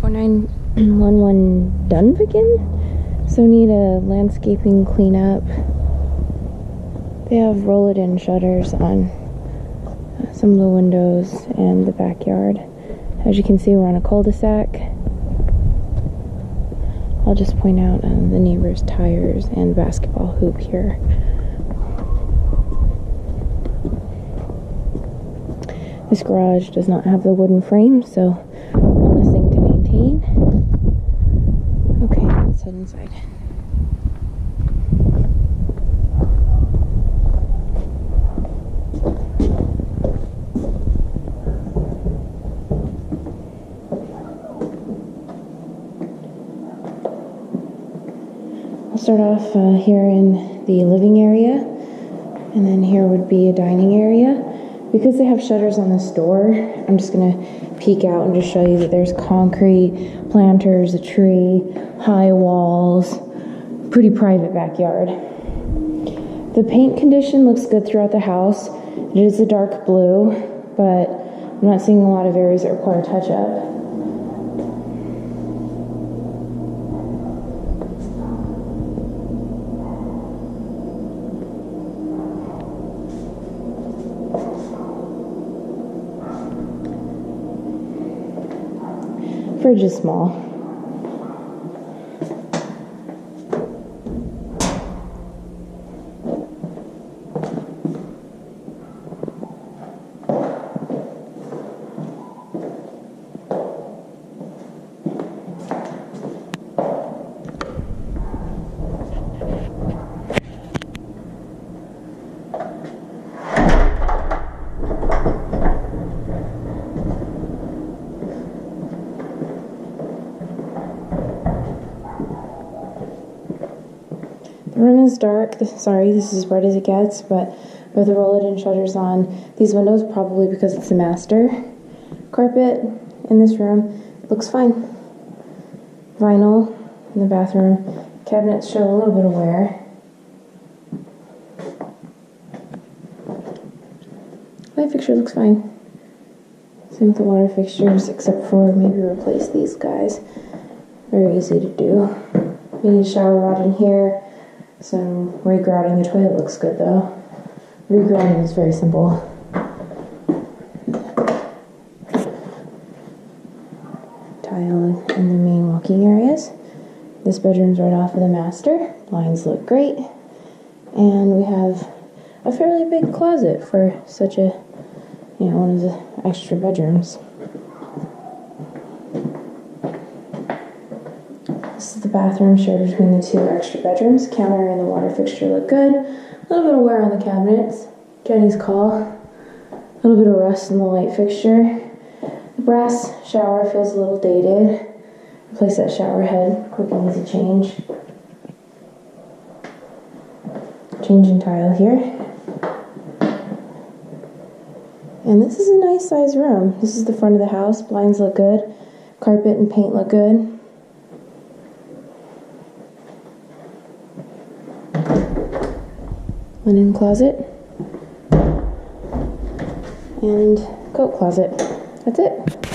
4911 Dunvegan. So need a landscaping cleanup. They have roll-it-in shutters on some of the windows and the backyard. As you can see, we're on a cul-de-sac. I'll just point out the neighbor's tires and basketball hoop here. This garage does not have the wooden frame, so one less thing to maintain. Okay, let's head inside. I'll start off here in the living area, and then here would be a dining area. Because they have shutters on this door, I'm just going to peek out and just show you that there's concrete, planters, a tree, high walls, pretty private backyard. The paint condition looks good throughout the house. It is a dark blue, but I'm not seeing a lot of areas that require touch-up. Fridge is small. The room is dark. Sorry, this is as bright as it gets, but with the roll-it-in shutters on, these windows, probably because it's the master carpet in this room, looks fine. Vinyl in the bathroom. Cabinets show a little bit of wear. Light fixture looks fine. Same with the water fixtures, except for maybe replace these guys. Very easy to do. We need a shower rod in here. Some regrouting. The toilet looks good though. Regrouting is very simple. Tile in the main walking areas. This bedroom's right off of the master. Blinds look great. And we have a fairly big closet for such a, one of the extra bedrooms. This is the bathroom shared between the two extra bedrooms. Counter and the water fixture look good. A little bit of wear on the cabinets. Jenny's call. A little bit of rust in the light fixture. The brass shower feels a little dated. Replace that shower head. Quick and easy change. Change in tile here. And this is a nice size room. This is the front of the house. Blinds look good. Carpet and paint look good. Linen closet, and coat closet. That's it.